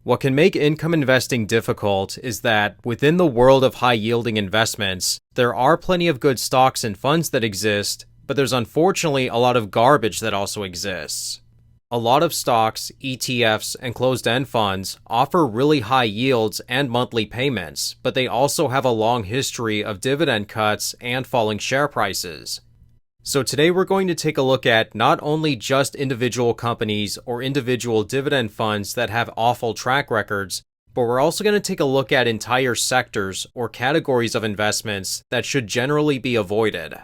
What can make income investing difficult is that, within the world of high-yielding investments, there are plenty of good stocks and funds that exist, but there's unfortunately a lot of garbage that also exists. A lot of stocks, ETFs, and closed-end funds offer really high yields and monthly payments, but they also have a long history of dividend cuts and falling share prices. So today we're going to take a look at not only just individual companies or individual dividend funds that have awful track records, but we're also going to take a look at entire sectors or categories of investments that should generally be avoided.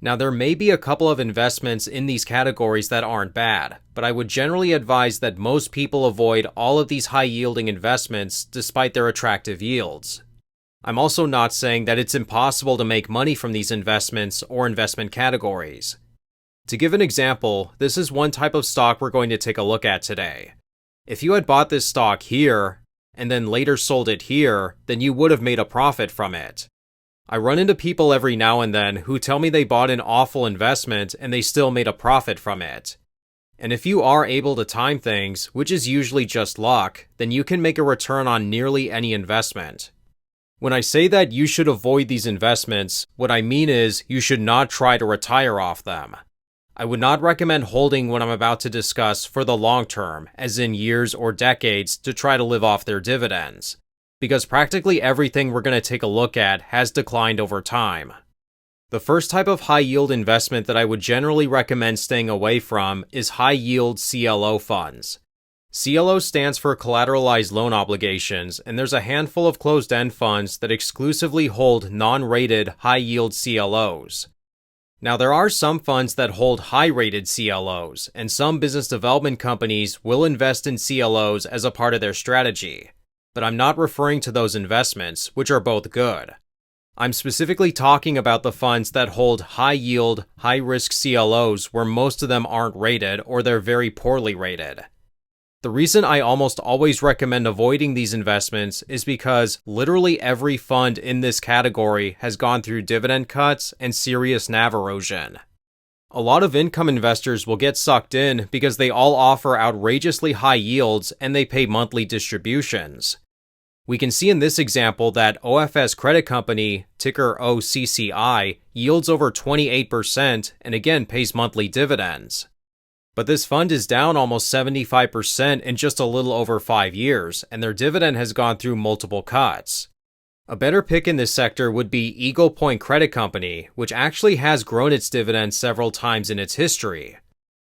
Now, there may be a couple of investments in these categories that aren't bad, but I would generally advise that most people avoid all of these high-yielding investments despite their attractive yields. I'm also not saying that it's impossible to make money from these investments or investment categories. To give an example, this is one type of stock we're going to take a look at today. If you had bought this stock here, and then later sold it here, then you would have made a profit from it. I run into people every now and then who tell me they bought an awful investment and they still made a profit from it. And if you are able to time things, which is usually just luck, then you can make a return on nearly any investment. When I say that you should avoid these investments, what I mean is you should not try to retire off them. I would not recommend holding what I'm about to discuss for the long term, as in years or decades, to try to live off their dividends, because practically everything we're going to take a look at has declined over time. The first type of high-yield investment that I would generally recommend staying away from is high-yield CLO funds. CLO stands for Collateralized Loan Obligations, and there's a handful of closed-end funds that exclusively hold non-rated high-yield CLOs. Now, there are some funds that hold high-rated CLOs, and some business development companies will invest in CLOs as a part of their strategy. But I'm not referring to those investments, which are both good. I'm specifically talking about the funds that hold high-yield, high-risk CLOs where most of them aren't rated or they're very poorly rated. The reason I almost always recommend avoiding these investments is because literally every fund in this category has gone through dividend cuts and serious NAV erosion. A lot of income investors will get sucked in because they all offer outrageously high yields and they pay monthly distributions. We can see in this example that OFS Credit Company, ticker OCCI, yields over 28% and again pays monthly dividends. But this fund is down almost 75% in just a little over 5 years, and their dividend has gone through multiple cuts. A better pick in this sector would be Eagle Point Credit Company, which actually has grown its dividend several times in its history.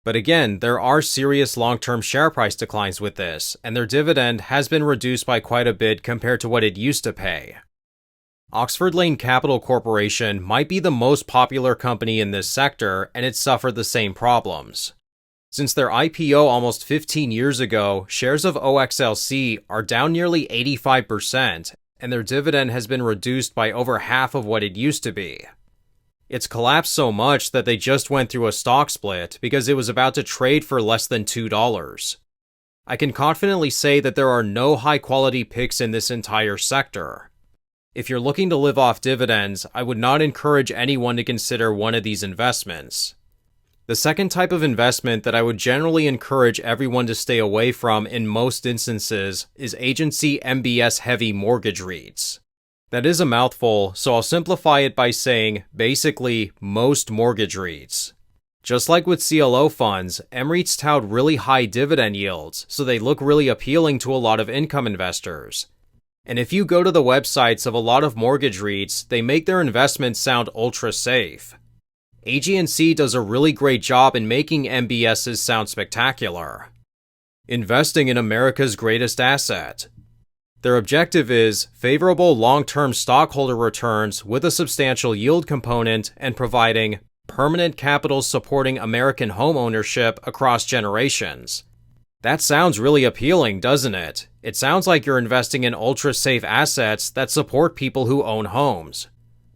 But again, there are serious long-term share price declines with this, and their dividend has been reduced by quite a bit compared to what it used to pay. Oxford Lane Capital Corporation might be the most popular company in this sector, and it suffered the same problems. Since their IPO almost 15 years ago, shares of OXLC are down nearly 85%, and their dividend has been reduced by over half of what it used to be. It's collapsed so much that they just went through a stock split because it was about to trade for less than $2. I can confidently say that there are no high-quality picks in this entire sector. If you're looking to live off dividends, I would not encourage anyone to consider one of these investments. The second type of investment that I would generally encourage everyone to stay away from in most instances is agency MBS-heavy mortgage REITs. That is a mouthful, so I'll simplify it by saying, basically, most mortgage REITs. Just like with CLO funds, MREITs tout really high dividend yields, so they look really appealing to a lot of income investors. And if you go to the websites of a lot of mortgage REITs, they make their investments sound ultra safe. AG&C does a really great job in making MBSs sound spectacular. Investing in America's greatest asset. Their objective is favorable long-term stockholder returns with a substantial yield component and providing permanent capital supporting American home ownership across generations. That sounds really appealing, doesn't it? It sounds like you're investing in ultra-safe assets that support people who own homes.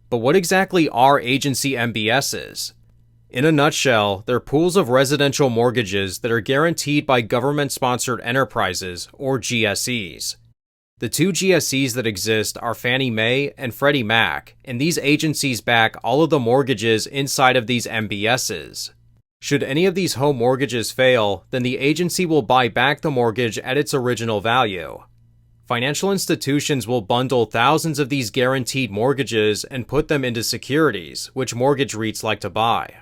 But what exactly are agency MBSs? In a nutshell, they're pools of residential mortgages that are guaranteed by government-sponsored enterprises, or GSEs. The two GSEs that exist are Fannie Mae and Freddie Mac, and these agencies back all of the mortgages inside of these MBSs. Should any of these home mortgages fail, then the agency will buy back the mortgage at its original value. Financial institutions will bundle thousands of these guaranteed mortgages and put them into securities, which mortgage REITs like to buy.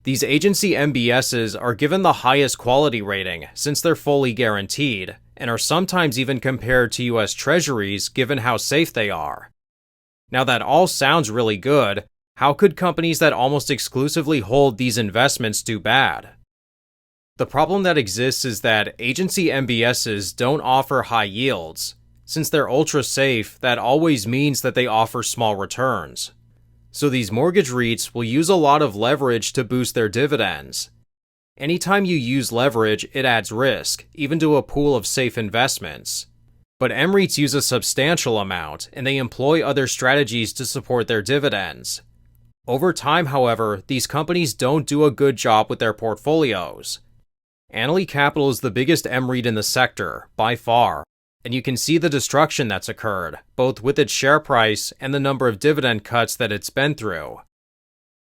These agency MBSs are given the highest quality rating since they're fully guaranteed, and are sometimes even compared to US Treasuries given how safe they are. Now that all sounds really good, how could companies that almost exclusively hold these investments do bad? The problem that exists is that agency MBSs don't offer high yields. Since they're ultra safe, that always means that they offer small returns. So these mortgage REITs will use a lot of leverage to boost their dividends. Anytime you use leverage, it adds risk, even to a pool of safe investments. But MREITs use a substantial amount, and they employ other strategies to support their dividends. Over time, however, these companies don't do a good job with their portfolios. Annaly Capital is the biggest MREIT in the sector, by far, and you can see the destruction that's occurred, both with its share price and the number of dividend cuts that it's been through.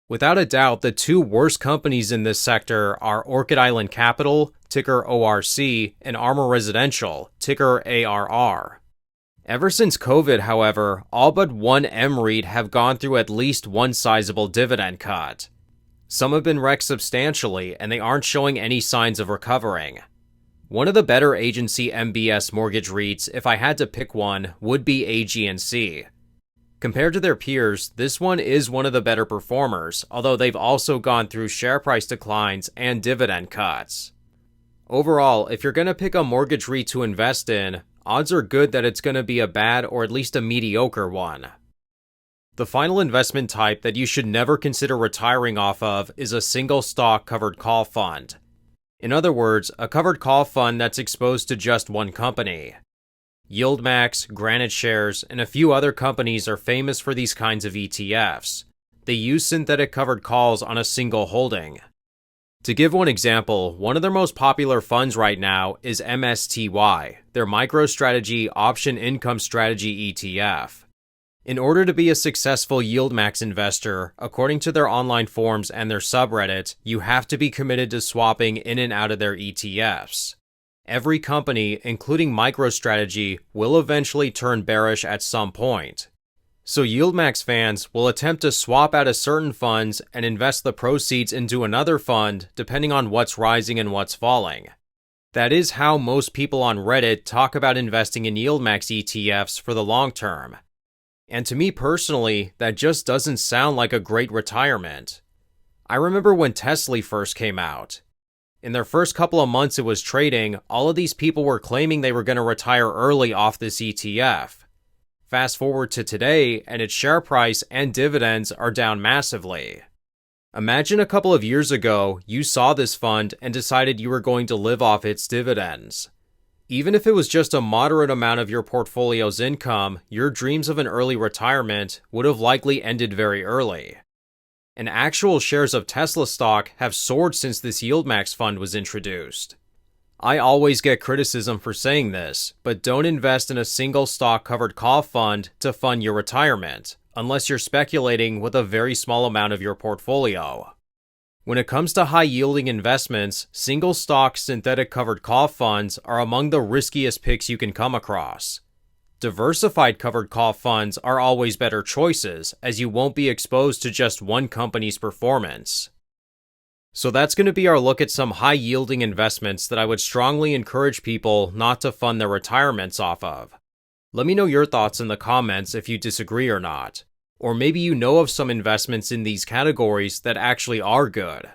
Without a doubt, the two worst companies in this sector are Orchid Island Capital, ticker ORC, and Armor Residential, ticker ARR. Ever since COVID, however, all but one MREIT have gone through at least one sizable dividend cut. Some have been wrecked substantially, and they aren't showing any signs of recovering. One of the better agency MBS mortgage REITs, if I had to pick one, would be AG&C. Compared to their peers, this one is one of the better performers, although they've also gone through share price declines and dividend cuts. Overall, if you're going to pick a mortgage REIT to invest in, odds are good that it's going to be a bad or at least a mediocre one. The final investment type that you should never consider retiring off of is a single stock covered call fund. In other words, a covered call fund that's exposed to just one company. YieldMax, Granite Shares, and a few other companies are famous for these kinds of ETFs. They use synthetic covered calls on a single holding. To give one example, one of their most popular funds right now is MSTY, their MicroStrategy Option Income Strategy ETF. In order to be a successful YieldMax investor, according to their online forums and their subreddit, you have to be committed to swapping in and out of their ETFs. Every company, including MicroStrategy, will eventually turn bearish at some point. So YieldMax fans will attempt to swap out of certain funds and invest the proceeds into another fund depending on what's rising and what's falling. That is how most people on Reddit talk about investing in YieldMax ETFs for the long term. And to me personally, that just doesn't sound like a great retirement. I remember when Tesla first came out. In their first couple of months it was trading, all of these people were claiming they were going to retire early off this ETF. Fast forward to today, and its share price and dividends are down massively. Imagine a couple of years ago, you saw this fund and decided you were going to live off its dividends. Even if it was just a moderate amount of your portfolio's income, your dreams of an early retirement would have likely ended very early. And actual shares of Tesla stock have soared since this YieldMax fund was introduced. I always get criticism for saying this, but don't invest in a single stock covered call fund to fund your retirement, unless you're speculating with a very small amount of your portfolio. When it comes to high-yielding investments, single stock synthetic covered call funds are among the riskiest picks you can come across. Diversified covered call funds are always better choices, as you won't be exposed to just one company's performance. So that's going to be our look at some high-yielding investments that I would strongly encourage people not to fund their retirements off of. Let me know your thoughts in the comments if you disagree or not. Or maybe you know of some investments in these categories that actually are good.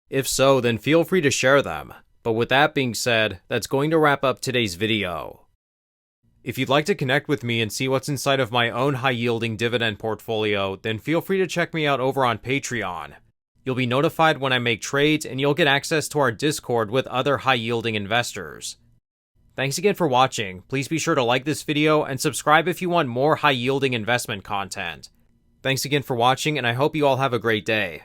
If so, then feel free to share them. But with that being said, that's going to wrap up today's video. If you'd like to connect with me and see what's inside of my own high-yielding dividend portfolio, then feel free to check me out over on Patreon. You'll be notified when I make trades, and you'll get access to our Discord with other high-yielding investors. Thanks again for watching. Please be sure to like this video and subscribe if you want more high-yielding investment content. Thanks again for watching, and I hope you all have a great day.